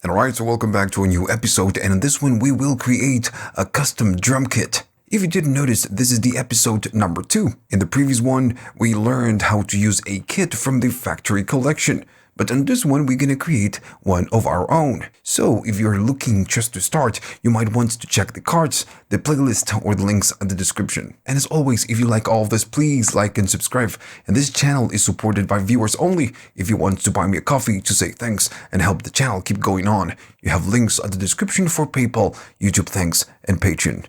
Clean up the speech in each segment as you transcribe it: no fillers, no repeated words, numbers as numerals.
Alright, so welcome back to a new episode, and in this one we will create a custom drum kit. If you didn't notice, this is the episode number 2. In the previous one, we learned how to use a kit from the factory collection. But in this one, we're gonna create one of our own. So if you're looking just to start, you might want to check the cards, the playlist, or the links in the description. And as always, if you like all of this, please like and subscribe. And this channel is supported by viewers only. If you want to buy me a coffee to say thanks and help the channel keep going on, you have links in the description for PayPal, YouTube thanks, and Patreon.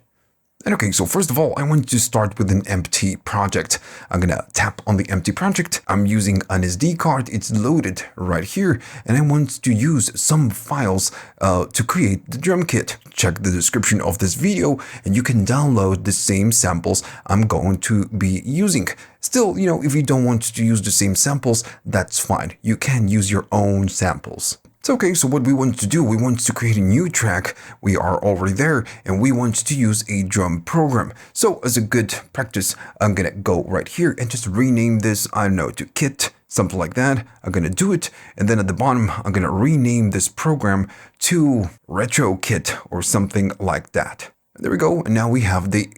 And okay, so first of all, I want to start with an empty project. I'm gonna tap on the empty project. I'm using an SD card. It's loaded right here. And I want to use some files to create the drum kit. Check the description of this video and you can download the same samples I'm going to be using. Still, if you don't want to use the same samples, that's fine. You can use your own samples. It's okay, so what we want to do, we want to create a new track. We are already there and we want to use a drum program. So as a good practice, I'm gonna go right here and just rename this, I don't know, to kit, something like that. I'm gonna do it. And then at the bottom, I'm gonna rename this program to retro kit or something like that. There we go. And now we have the,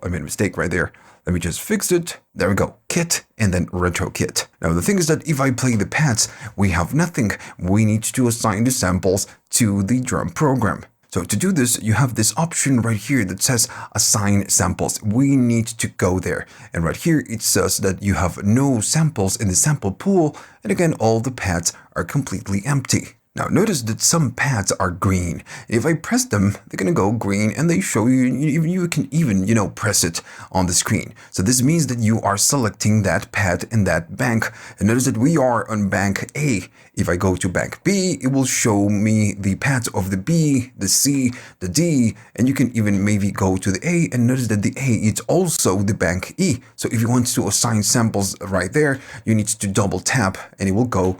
I made a mistake right there. Let me just fix it. There we go. Kit and then retro kit. Now the thing is that if I play the pads, we have nothing. We need to assign the samples to the drum program. So to do this, you have this option right here that says assign samples. We need to go there. And right here, it says that you have no samples in the sample pool. And again, all the pads are completely empty. Now notice that some pads are green. If I press them, they're gonna go green and they show you, you can even, press it on the screen. So this means that you are selecting that pad in that bank. And notice that we are on bank A. If I go to bank B, it will show me the pads of the B, the C, the D, and you can even maybe go to the A and notice that the A is also the bank E. So if you want to assign samples right there, you need to double tap and it will go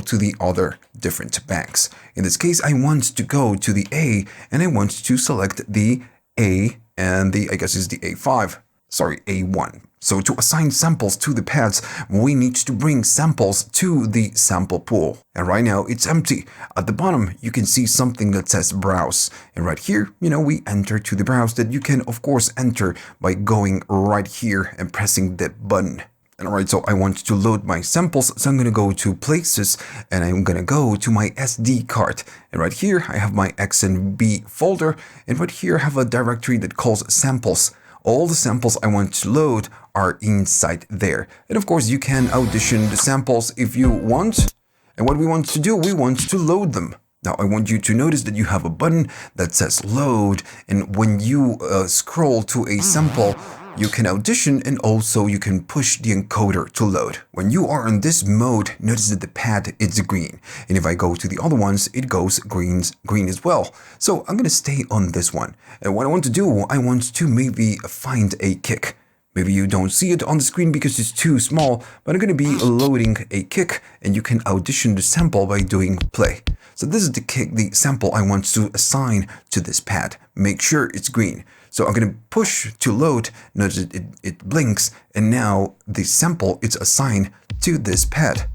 to the other different banks. In this case, I want to go to the A and I want to select the A and I guess it's the A1. So to assign samples to the pads, we need to bring samples to the sample pool. And right now it's empty. At the bottom, you can see something that says browse. And right here, we enter to the browse that you can of course enter by going right here and pressing the button. Alright, so I want to load my samples, so I'm going to go to places and I'm going to go to my SD card. And right here, I have my XNB folder, and right here I have a directory that calls samples. All the samples I want to load are inside there. And of course, you can audition the samples if you want. And what we want to do, we want to load them. Now, I want you to notice that you have a button that says load, and when you scroll to a sample, you can audition and also you can push the encoder to load. When you are in this mode, notice that the pad is green. And if I go to the other ones, it goes green as well. So I'm going to stay on this one. And what I want to do, I want to maybe find a kick. Maybe you don't see it on the screen because it's too small, but I'm going to be loading a kick and you can audition the sample by doing play. So this is the kick, the sample I want to assign to this pad. Make sure it's green. So I'm going to push to load, notice it blinks, and now the sample is assigned to this pad.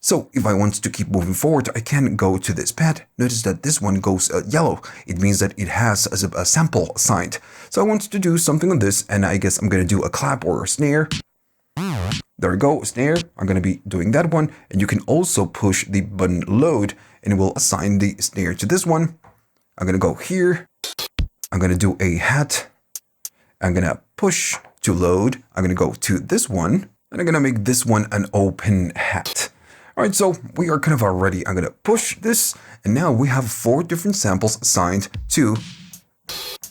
So if I want to keep moving forward, I can go to this pad. Notice that this one goes yellow. It means that it has a sample assigned. So I want to do something on this, and I guess I'm going to do a clap or a snare. There we go, snare. I'm going to be doing that one. And you can also push the button load, and it will assign the snare to this one. I'm going to go here. I'm going to do a hat. I'm going to push to load. I'm going to go to this one. And I'm going to make this one an open hat. All right, so we are kind of already. I'm going to push this. And now we have 4 different samples assigned to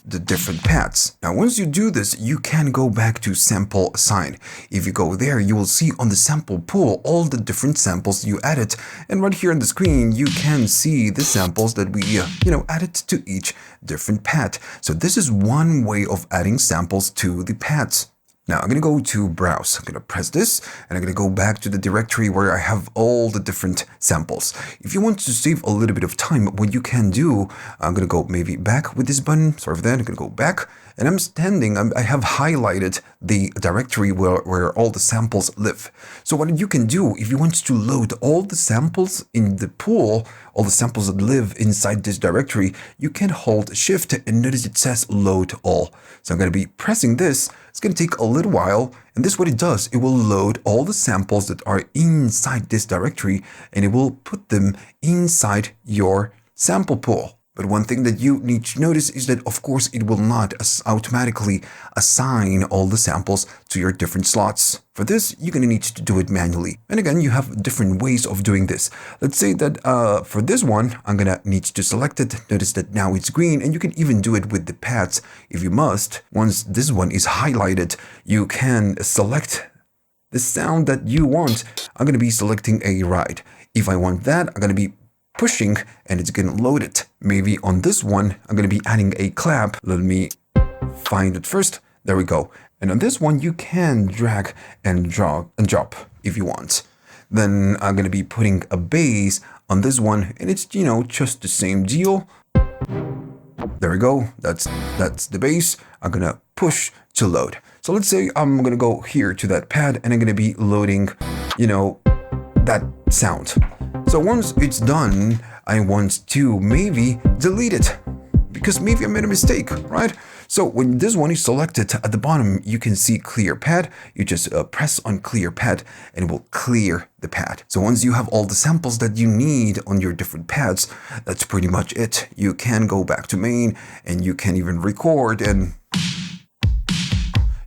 the different pads. Now, once you do this, you can go back to sample assign. If you go there, you will see on the sample pool all the different samples you added. And right here on the screen, you can see the samples that we, added to each different pad. So this is one way of adding samples to the pads. Now I'm going to go to browse. I'm going to press this and I'm going to go back to the directory where I have all the different samples. If you want to save a little bit of time, what you can do, I'm going to go maybe back with this button. Sorry for that. I'm going to go back and I have highlighted the directory where all the samples live. So what you can do, if you want to load all the samples in the pool, all the samples that live inside this directory, you can hold Shift and notice it says load all. So I'm going to be pressing this. It's going to take a little while, and this is what it does. It will load all the samples that are inside this directory, and it will put them inside your sample pool. But one thing that you need to notice is that, of course, it will not automatically assign all the samples to your different slots. For this, you're going to need to do it manually. And again, you have different ways of doing this. Let's say that for this one, I'm going to need to select it. Notice that now it's green, and you can even do it with the pads if you must. Once this one is highlighted, you can select the sound that you want. I'm going to be selecting a ride. If I want that, I'm going to be pushing and it's going to load it. Maybe on this one, I'm going to be adding a clap. Let me find it first. There we go. And on this one, you can drag and drop if you want. Then I'm going to be putting a bass on this one, and it's, just the same deal. There we go. That's the bass. I'm going to push to load. So let's say I'm going to go here to that pad and I'm going to be loading, that sound. So once it's done, I want to maybe delete it because maybe I made a mistake, right? So when this one is selected at the bottom, you can see clear pad. You just press on clear pad and it will clear the pad. So once you have all the samples that you need on your different pads, that's pretty much it. You can go back to main and you can even record, and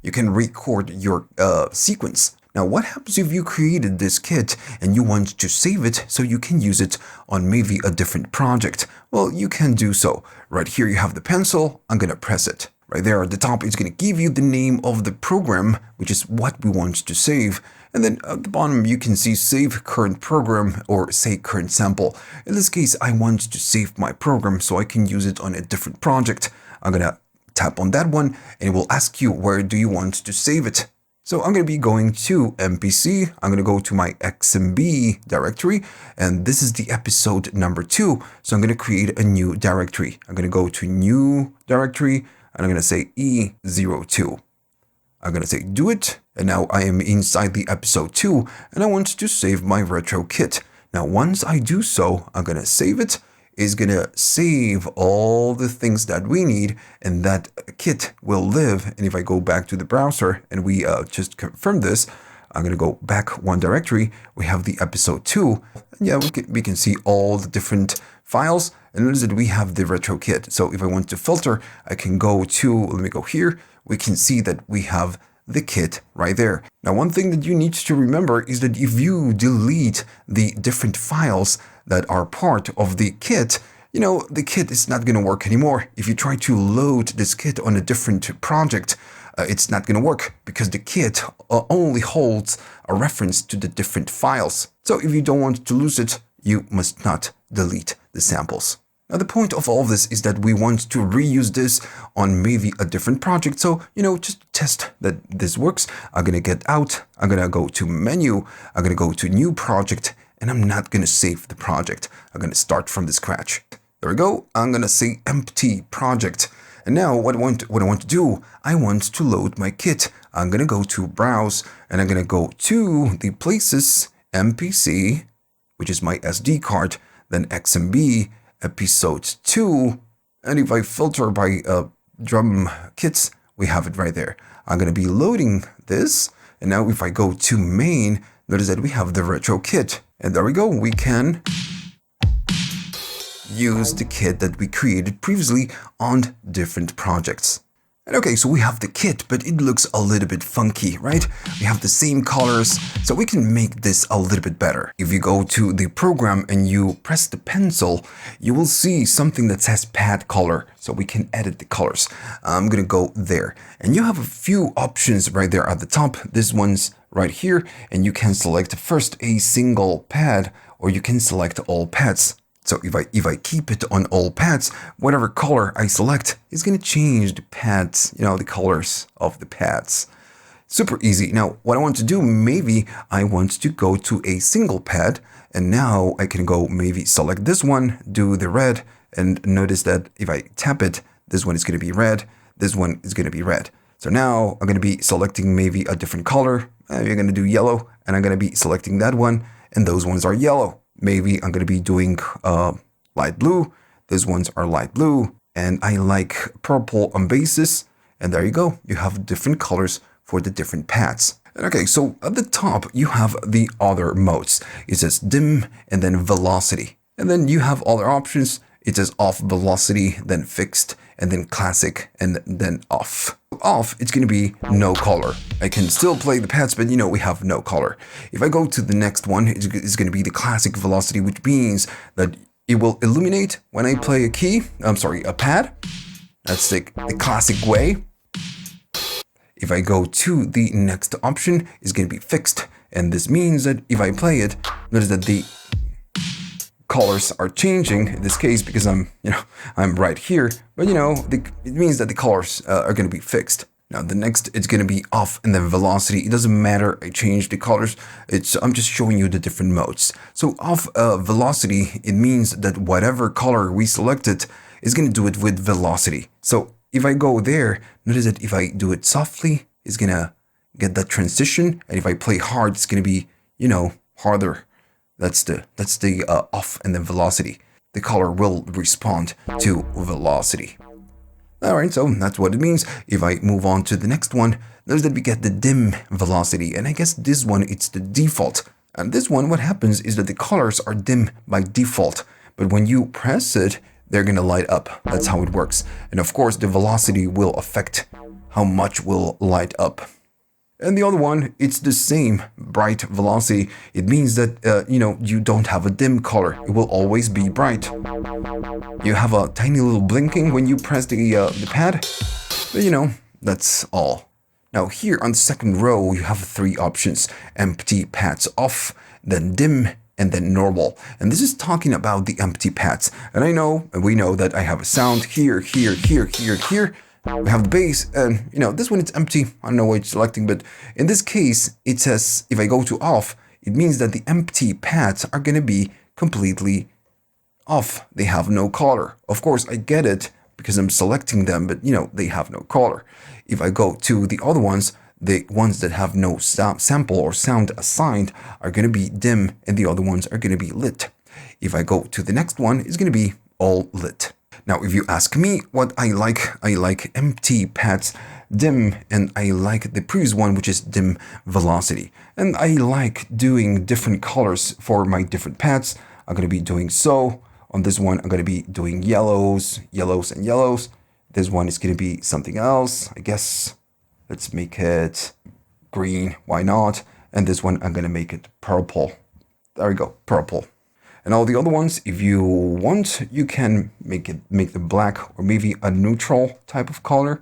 you can record your sequence. Now, what happens if you created this kit and you want to save it so you can use it on maybe a different project? Well, you can do so. Right here, you have the pencil. I'm going to press it. Right there at the top, it's going to give you the name of the program, which is what we want to save. And then at the bottom, you can see save current program or say current sample. In this case, I want to save my program so I can use it on a different project. I'm going to tap on that one and it will ask you where do you want to save it. So I'm going to be going to MPC. I'm going to go to my XMB directory, and this is the episode number 2. So I'm going to create a new directory. I'm going to go to new directory, and I'm going to say E02. I'm going to say do it, and now I am inside the episode 2, and I want to save my retro kit. Now, once I do so, I'm going to save it. Is going to save all the things that we need, and that kit will live. And if I go back to the browser and we just confirm this, I'm going to go back one directory. We have the episode 2. And yeah, we can see all the different files. And notice that we have the retro kit. So if I want to filter, I can go to, let me go here. We can see that we have the kit right there. Now, one thing that you need to remember is that if you delete the different files that are part of the kit, the kit is not going to work anymore. If you try to load this kit on a different project, it's not going to work because the kit only holds a reference to the different files. So if you don't want to lose it, you must not delete the samples. Now, the point of all this is that we want to reuse this on maybe a different project. So, just test that this works. I'm going to get out. I'm going to go to menu. I'm going to go to new project, and I'm not going to save the project. I'm going to start from the scratch. There we go. I'm going to say empty project. And now what I want to do, I want to load my kit. I'm going to go to browse, and I'm going to go to the places MPC, which is my SD card, then XMB, episode 2, and if I filter by drum kits, we have it right there. I'm going to be loading this, and now if I go to main, notice that we have the retro kit, and there we go. We can use the kit that we created previously on different projects. And okay, so we have the kit, but it looks a little bit funky, right? We have the same colors, so we can make this a little bit better. If you go to the program and you press the pencil, you will see something that says pad color, so we can edit the colors. I'm gonna go there, and you have a few options right there at the top. This one's right here, and you can select first a single pad, or you can select all pads. So if I keep it on all pads, whatever color I select is going to change the pads, the colors of the pads. Super easy. Now, what I want to do, maybe I want to go to a single pad, and now I can go maybe select this one, do the red, and notice that if I tap it, this one is going to be red, this one is going to be red. So now I'm going to be selecting maybe a different color. You're going to do yellow, and I'm going to be selecting that one, and those ones are yellow. maybe I'm going to be doing light blue. These ones are light blue. And I like purple on basses. And there you go. You have different colors for the different pads. Okay, so at the top, you have the other modes. It says dim and then velocity. And then you have other options. It says off velocity, then fixed, and then classic, and then off. Off, it's going to be no color. I can still play the pads, but we have no color. If I go to the next one, it's going to be the classic velocity, which means that it will illuminate when I play a pad. That's the classic way. If I go to the next option, it's going to be fixed. And this means that if I play it, notice that the colors are changing in this case because I'm right here. But it means that the colors are going to be fixed. Now the next, it's going to be off and then velocity. It doesn't matter. I change the colors. I'm just showing you the different modes. So off velocity, it means that whatever color we selected is going to do it with velocity. So if I go there, notice that if I do it softly, it's going to get that transition. And if I play hard, it's going to be, harder. That's the off and then velocity. The color will respond to velocity. All right, so that's what it means. If I move on to the next one, notice that we get the dim velocity. And I guess this one, it's the default. And this one, what happens is that the colors are dim by default. But when you press it, they're going to light up. That's how it works. And of course, the velocity will affect how much will light up. And the other one, it's the same, bright velocity. It means that, you don't have a dim color. It will always be bright. You have a tiny little blinking when you press the pad. But, that's all. Now here on the second row, you have 3 options. Empty pads off, then dim, and then normal. And this is talking about the empty pads. And we know that I have a sound here, here, here, here, here. We have the bass, and this one it's empty. I don't know what it's selecting, but in this case, it says if I go to off, it means that the empty pads are going to be completely off. They have no color. Of course, I get it because I'm selecting them, but they have no color. If I go to the other ones, the ones that have no sample or sound assigned are going to be dim, and the other ones are going to be lit. If I go to the next one, it's going to be all lit. Now, if you ask me what I like empty pads, dim, and I like the previous one, which is dim velocity. And I like doing different colors for my different pads. I'm going to be doing so. On this one, I'm going to be doing yellows, yellows, and yellows. This one is going to be something else, I guess. Let's make it green. Why not? And this one, I'm going to make it purple. There we go, purple. And all the other ones, if you want, you can make them black or maybe a neutral type of color.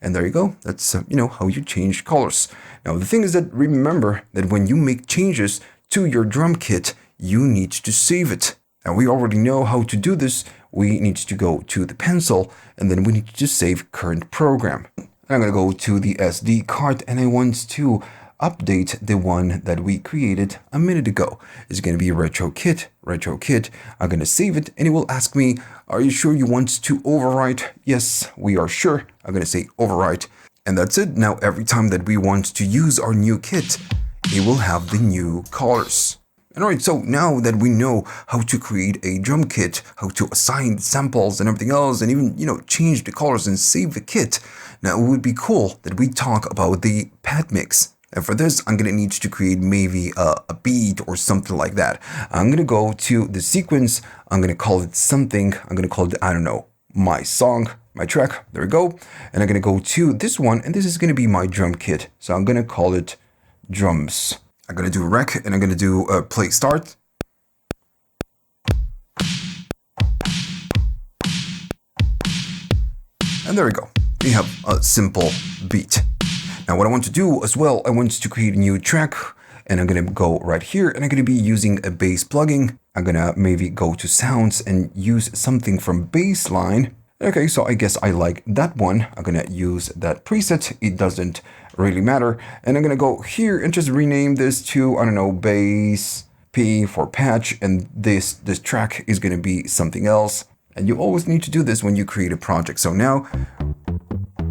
And there you go. That's, how you change colors. Now, the thing is that remember that when you make changes to your drum kit, you need to save it. Now, we already know how to do this. We need to go to the pencil, and then we need to save current program. I'm going to go to the SD card, and I want to update the one that we created a minute ago. It's going to be retro kit. I'm going to save it, and it will ask me, are you sure you want to overwrite? Yes, we are sure. I'm going to say overwrite, and that's it. Now, every time that we want to use our new kit, it will have the new colors. Alright, so now that we know how to create a drum kit, how to assign samples and everything else, and even, change the colors and save the kit, now it would be cool that we talk about the pad mix. And for this, I'm going to need to create maybe a beat or something like that. I'm going to go to the sequence. I'm going to call it something. I'm going to call it, I don't know, my song, my track. There we go. And I'm going to go to this one, and this is going to be my drum kit. So I'm going to call it drums. I'm going to do rec, and I'm going to do play start. And there we go. We have a simple beat. Now what I want to do as well, I want to create a new track, and I'm going to go right here, and I'm going to be using a bass plugin. I'm going to maybe go to sounds and use something from bassline. Okay, so I guess I like that one. I'm going to use that preset. It doesn't really matter. And I'm going to go here and just rename this to, I don't know, bass P for patch. And this track is going to be something else. And you always need to do this when you create a project. So now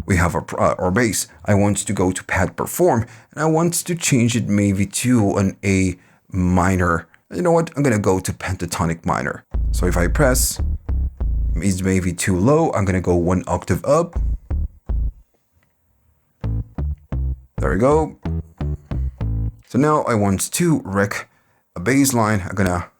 we have our bass. I want to go to pad perform, and I want to change it maybe to an A minor. You know what? I'm gonna go to pentatonic minor. So if I press, it's maybe too low. I'm gonna go 1 octave up. There we go. So now I want to rec a bass line. I'm gonna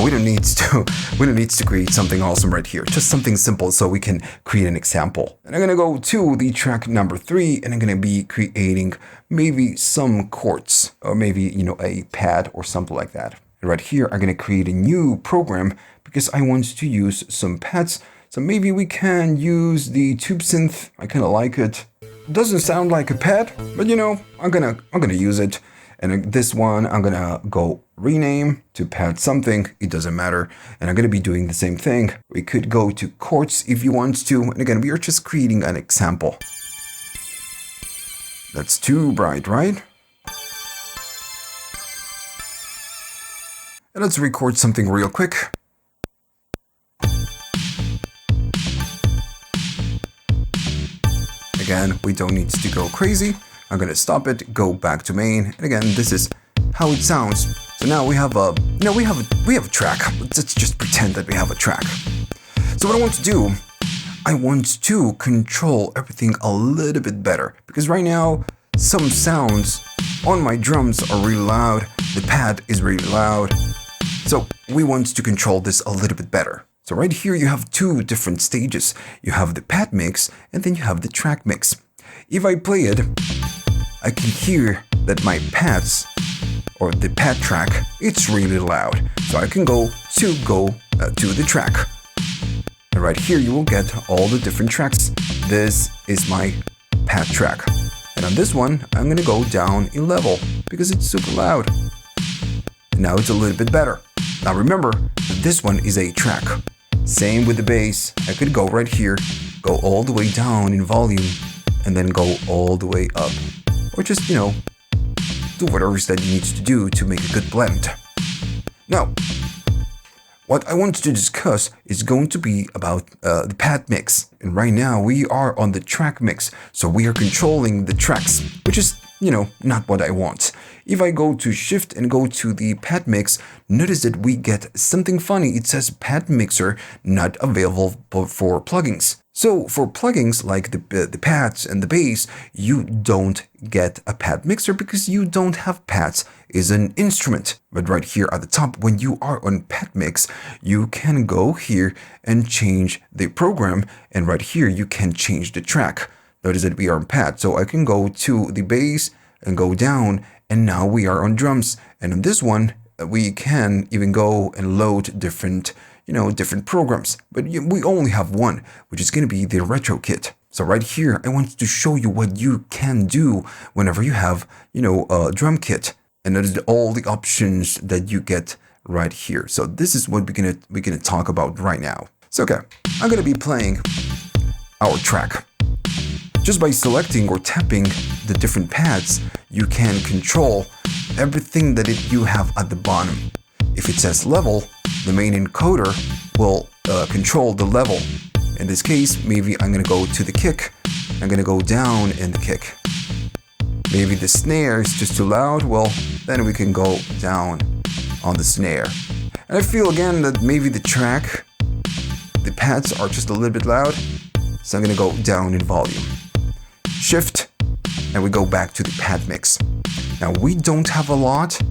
we don't need to create something awesome right here. Just something simple so we can create an example. And I'm gonna go to the track number 3 and I'm gonna be creating maybe some chords or maybe a pad or something like that. And right here I'm gonna create a new program because I want to use some pads. So maybe we can use the tube synth. I kind of like it. Doesn't sound like a pad, but I'm gonna use it. And this one, I'm gonna go rename to pad something. It doesn't matter. And I'm gonna be doing the same thing. We could go to chords if you want to. And again, we are just creating an example. That's too bright, right? And let's record something real quick. Again, we don't need to go crazy. I'm gonna stop it, go back to main, and again, this is how it sounds. So now we have a, we have a track. Let's just pretend that we have a track. So what I want to do, I want to control everything a little bit better because right now some sounds on my drums are really loud. The pad is really loud. So we want to control this a little bit better. So right here you have 2 different stages. You have the pad mix and then you have the track mix. If I play it, I can hear that my pads or the pad track, it's really loud. So I can go to the track. And right here you will get all the different tracks. This is my pad track. And on this one, I'm gonna go down in level because it's super loud. And now it's a little bit better. Now remember, this one is a track. Same with the bass. I could go right here, go all the way down in volume, and then go all the way up. Or just, do whatever that you need to do to make a good blend. Now, what I want to discuss is going to be about the pad mix. And right now we are on the track mix. So we are controlling the tracks, which is, not what I want. If I go to shift and go to the pad mix, notice that we get something funny. It says pad mixer not available for plugins. So for plugins like the pads and the bass, you don't get a pad mixer because you don't have pads is an instrument. But right here at the top, when you are on pad mix, you can go here and change the program. And right here, you can change the track. Notice that we are on pad. So I can go to the bass and go down. And now we are on drums. And on this one, we can even go and load different programs, but we only have one, which is going to be the retro kit. So right here, I want to show you what you can do whenever you have, a drum kit, and that is all the options that you get right here. So this is what we're gonna talk about right now. So okay, I'm gonna be playing our track. Just by selecting or tapping the different pads, you can control everything that you have at the bottom. If it says level, the main encoder will control the level. In this case, maybe I'm gonna go to the kick. I'm gonna go down in the kick. Maybe the snare is just too loud. Well, then we can go down on the snare. And I feel again that maybe the track, the pads are just a little bit loud. So I'm gonna go down in volume. Shift, and we go back to the pad mix. Now we don't have a lot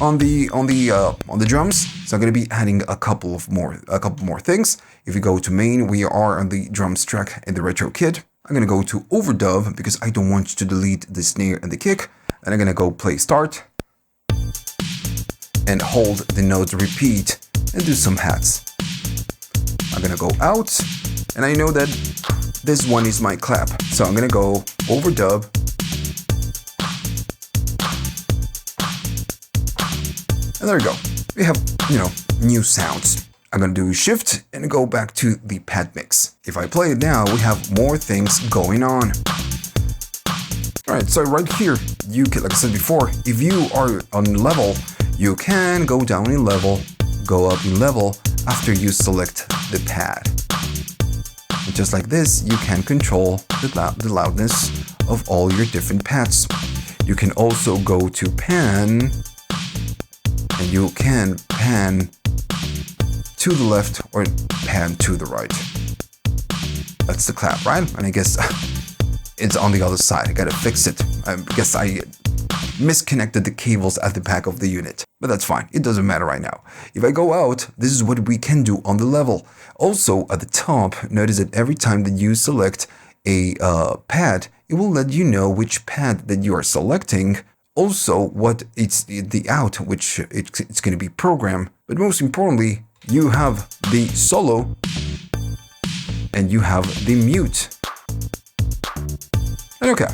on the drums, so I'm gonna be adding a couple more things. If you go to main, we are on the drums track in the retro kit. I'm gonna go to overdub because I don't want to delete the snare and the kick, and I'm gonna go play start and hold the notes repeat and do some hats. I'm gonna go out, and I know that this one is my clap, so I'm gonna go overdub. And there we go. We have, new sounds. I'm gonna do shift and go back to the pad mix. If I play it now, we have more things going on. All right, so right here, you can, like I said before, if you are on level, you can go down in level, go up in level after you select the pad. And just like this, you can control the loudness of all your different pads. You can also go to pan, and you can pan to the left or pan to the right. That's the clap, right? And I guess it's on the other side. I gotta fix it. I guess I misconnected the cables at the back of the unit. But that's fine. It doesn't matter right now. If I go out, this is what we can do on the level. Also, at the top, notice that every time that you select a pad, it will let you know which pad that you are selecting. Also, what it's the out, which it's going to be programmed. But most importantly, you have the solo and you have the mute. And okay,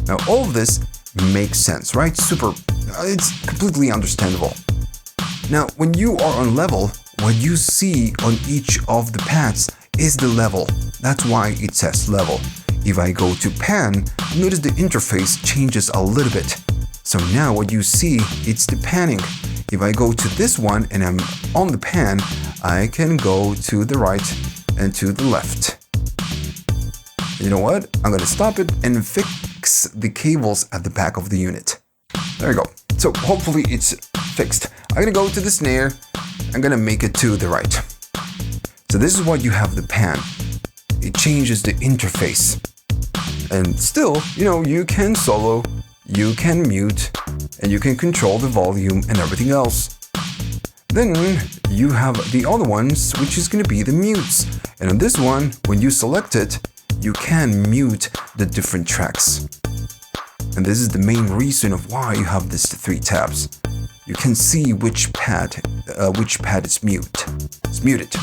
now all of this makes sense, right? It's completely understandable. Now, when you are on level, what you see on each of the pads is the level. That's why it says level. If I go to pan, notice the interface changes a little bit. So now what you see, it's the panning. If I go to this one and I'm on the pan, I can go to the right and to the left. You know what? I'm gonna stop it and fix the cables at the back of the unit. There you go. So hopefully it's fixed. I'm gonna go to the snare. I'm gonna make it to the right. So this is what you have the pan. It changes the interface. And still, you can solo, you can mute, and you can control the volume and everything else. Then you have the other ones, which is gonna be the mutes. And on this one, when you select it, you can mute the different tracks. And this is the main reason of why you have these 3 tabs. You can see which pad is mute. It's muted.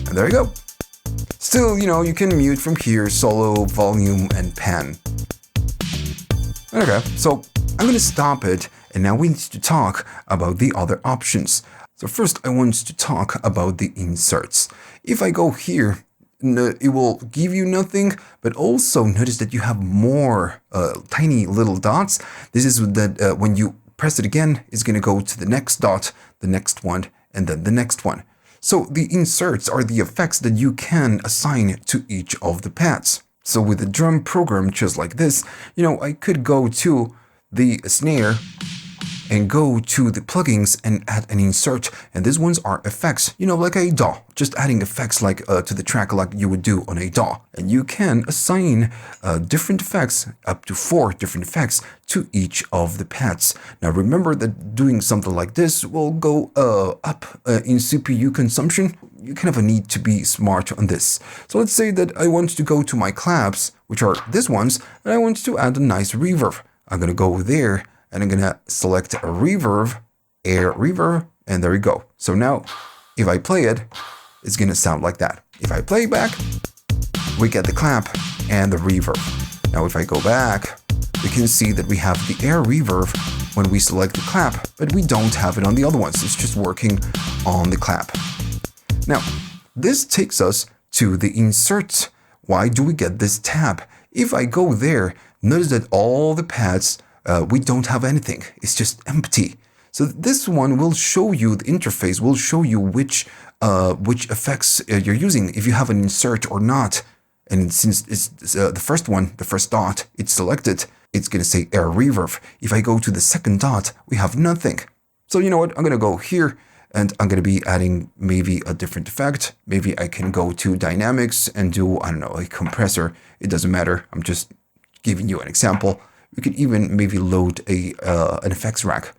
And there you go. Still, you can mute from here, solo, volume, and pan. Okay, so I'm gonna stop it, and now we need to talk about the other options. So first, I want to talk about the inserts. If I go here, it will give you nothing, but also notice that you have more tiny little dots. This is that when you press it again, it's going to go to the next dot, the next one, and then the next one. So the inserts are the effects that you can assign to each of the pads. So with the drum program just like this, I could go to the snare and go to the plugins and add an insert. And these ones are effects, like a DAW, just adding effects like to the track like you would do on a DAW. And you can assign different effects, up to 4 different effects to each of the pads. Now remember that doing something like this will go up in CPU consumption. You kind of need to be smart on this. So let's say that I want to go to my claps, which are these ones, and I want to add a nice reverb. I'm gonna go there, and I'm gonna select a reverb, air reverb, and there you go. So now, if I play it, it's gonna sound like that. If I play back, we get the clap and the reverb. Now if I go back, we can see that we have the air reverb when we select the clap, but we don't have it on the other ones. It's just working on the clap. Now, this takes us to the insert. Why do we get this tab? If I go there, notice that all the pads, we don't have anything. It's just empty. So this one will show you, the interface will show you which effects you're using, if you have an insert or not. And since it's the first one, the first dot, it's selected, it's going to say air reverb. If I go to the second dot, we have nothing. So you know what? I'm going to go here and I'm going to be adding maybe a different effect. Maybe I can go to dynamics and do, I don't know, a compressor. It doesn't matter. I'm just giving you an example. We could even maybe load an effects rack.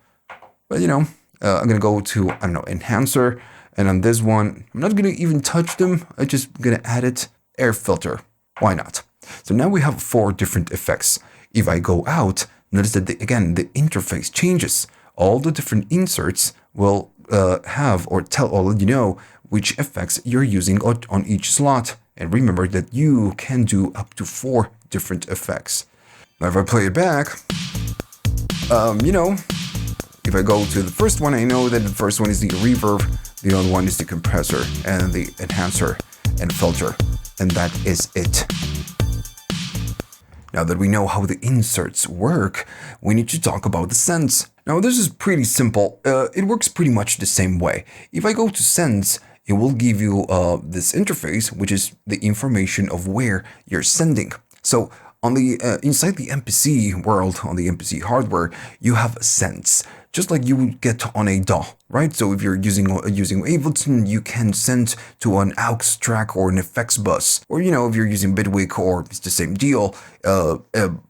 But I'm going to go to, I don't know, enhancer. And on this one, I'm not going to even touch them. I'm just going to add it, air filter. Why not? So now we have 4 different effects. If I go out, notice that, again, the interface changes. All the different inserts will have or let you know which effects you're using on each slot. And remember that you can do up to 4 different effects. Now if I play it back, if I go to the first one, I know that the first one is the reverb, the other one is the compressor, and the enhancer and filter, and that is it. Now that we know how the inserts work, we need to talk about the sends. Now this is pretty simple. It works pretty much the same way. If I go to sends, it will give you this interface, which is the information of where you're sending. So On the inside the MPC world, on the MPC hardware, you have sends, just like you would get on a DAW, right? So if you're using Ableton, you can send to an aux track or an effects bus, or if you're using Bitwig, or it's the same deal.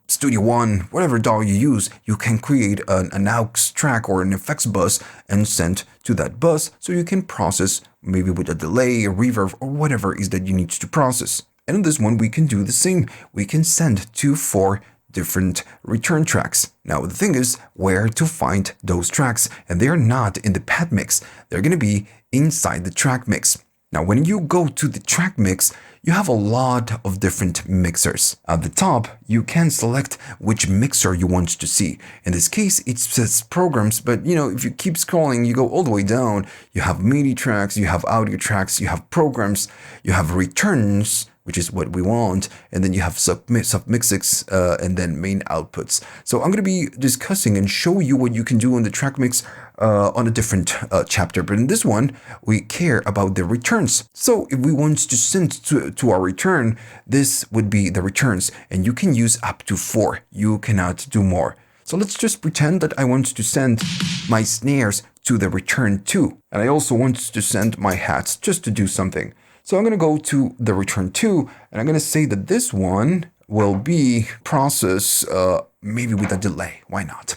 Studio One, whatever DAW you use, you can create an aux track or an effects bus and send to that bus, so you can process maybe with a delay, a reverb, or whatever it is that you need to process. And in this one, we can do the same. We can send to 4 different return tracks. Now, the thing is where to find those tracks, and they're not in the pad mix. They're going to be inside the track mix. Now, when you go to the track mix, you have a lot of different mixers. At the top, you can select which mixer you want to see. In this case, it says programs, but if you keep scrolling, you go all the way down, you have MIDI tracks, you have audio tracks, you have programs, you have returns, which is what we want, and then you have submixes, and then main outputs. So I'm going to be discussing and show you what you can do on the track mix on a different chapter. But in this one, we care about the returns. So if we want to send to our return, this would be the returns, and you can use up to 4. You cannot do more. So let's just pretend that I want to send my snares to the return 2, and I also want to send my hats just to do something. So I'm going to go to the return 2, and I'm going to say that this one will be processed maybe with a delay. Why not?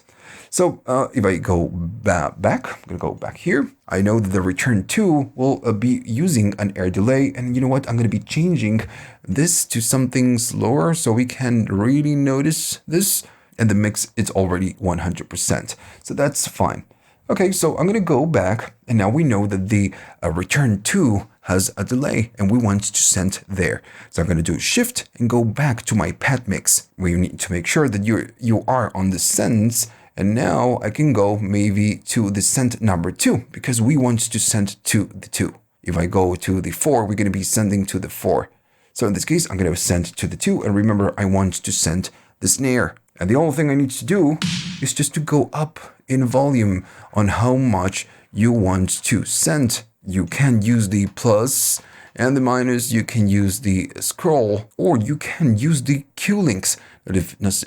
So if I go back, I'm going to go back here. I know that the return 2 will be using an air delay. And you know what? I'm going to be changing this to something slower so we can really notice this. And the mix is already 100%. So that's fine. Okay, so I'm going to go back, and now we know that the return 2 has a delay, and we want to send there. So I'm going to do Shift and go back to my pad mix. We need to make sure that you are on the sends, and now I can go maybe to the send number 2, because we want to send to the 2. If I go to the 4, we're going to be sending to the 4. So in this case, I'm going to send to the 2, and remember, I want to send the snare. And the only thing I need to do is just to go up in volume on how much you want to send. You can use the plus and the minus, you can use the scroll, or you can use the Q links. That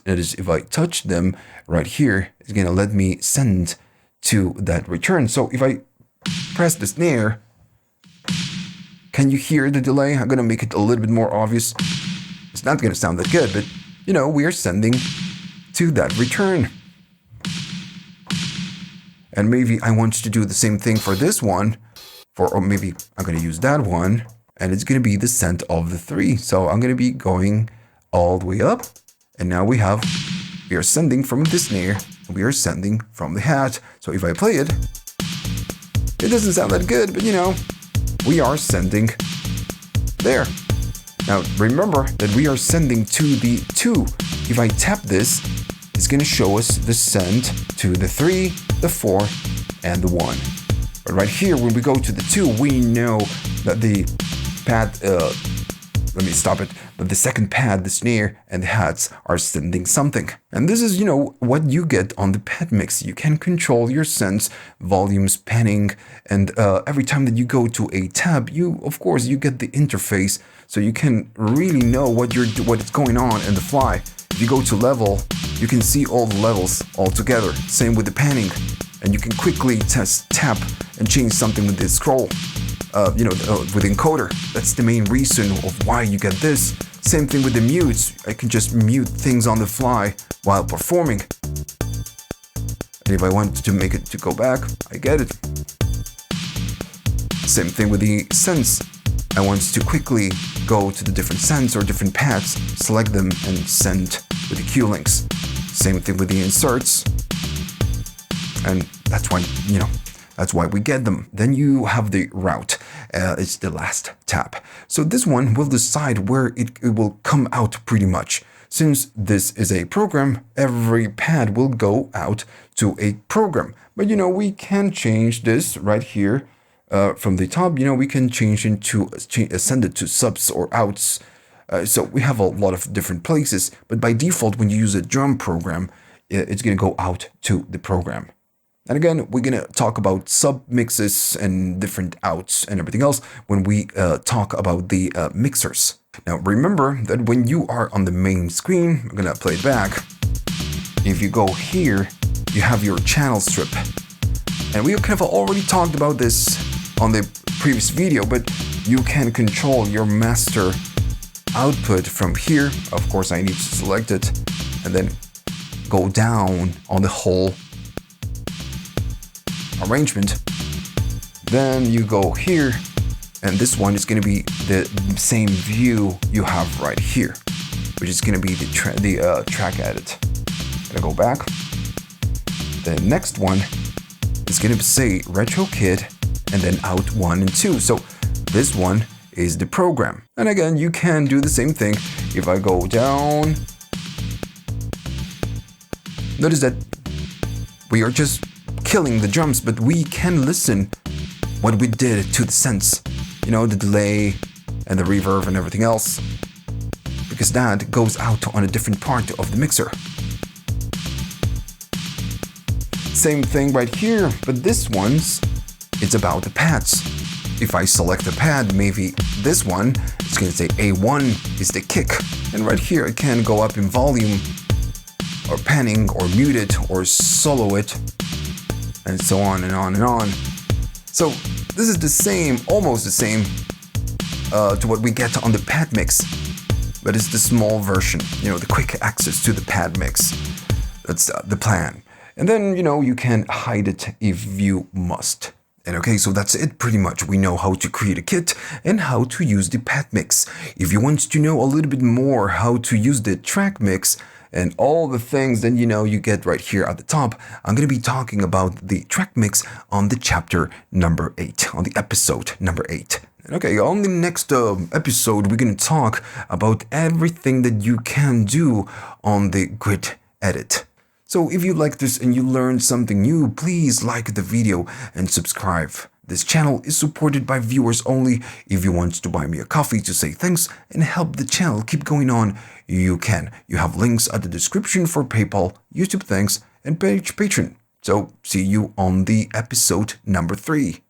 is, if I touch them right here, it's going to let me send to that return. So if I press the snare, can you hear the delay? I'm going to make it a little bit more obvious. It's not going to sound that good, but we are sending to that return. And maybe I want to do the same thing for this one, or maybe I'm going to use that one, and it's going to be the send of the 3. So I'm going to be going all the way up, and now we are sending from the snare, and we are sending from the hat. So if I play it, it doesn't sound that good, but we are sending there. Now remember that we are sending to the 2. If I tap this, it's going to show us the send to the 3, the 4, and the 1. But right here, when we go to the 2, we know that the pad, let me stop it, that the second pad, the snare, and the hats are sending something. And this is, what you get on the pad mix. You can control your sends, volumes, panning, and every time that you go to a tab, of course, you get the interface, so you can really know what is going on in the fly. If you go to level, you can see all the levels all together. Same with the panning, and you can quickly tap and change something with the scroll. With encoder. That's the main reason of why you get this. Same thing with the mutes. I can just mute things on the fly while performing. And if I want to make it to go back, I get it. Same thing with the sends. I want to quickly go to the different sends or different pads, select them, and send with the Q links. Same thing with the inserts. And that's why we get them. Then you have the route. It's the last tap. So this one will decide where it will come out pretty much. Since this is a program, every pad will go out to a program. But we can change this right here from the top. We can change into send it to subs or outs. So we have a lot of different places. But by default, when you use a drum program, it's going to go out to the program. And again, we're going to talk about sub mixes and different outs and everything else when we talk about the mixers. Now, remember that when you are on the main screen, I'm going to play it back. If you go here, you have your channel strip. And we kind of already talked about this on the previous video, but you can control your master output from here. Of course, I need to select it and then go down on the whole arrangement. Then you go here, and this one is going to be the same view you have right here, which is going to be the track edit. Gonna go back. The next one is going to say retro kit and then out 1 and 2. So this one is the program. And again, you can do the same thing. If I go down, notice that we are just killing the drums, but we can listen what we did to the sense, you know, the delay and the reverb and everything else, because that goes out on a different part of the mixer. Same thing right here, but this one's, it's about the pads. If I select a pad, maybe this one, it's going to say A1 is the kick. And right here, it can go up in volume, or panning, or mute it, or solo it, and so on and on and on. So this is the same, almost the same to what we get on the pad mix, but it's the small version, you know, the quick access to the pad mix. That's the plan. And then, you know, you can hide it if you must. And okay, so that's it pretty much. We know how to create a kit and how to use the pad mix. If you want to know a little bit more how to use the track mix and all the things, then you know you get right here at the top. I'm going to be talking about the track mix on the chapter number 8, on the episode number 8. Okay, on the next episode, we're going to talk about everything that you can do on the grid edit. So if you like this and you learned something new, please like the video and subscribe. This channel is supported by viewers only. If you want to buy me a coffee to say thanks and help the channel keep going on, you can. You have links at the description for PayPal, YouTube thanks, and Patreon. So see you on the episode number 3.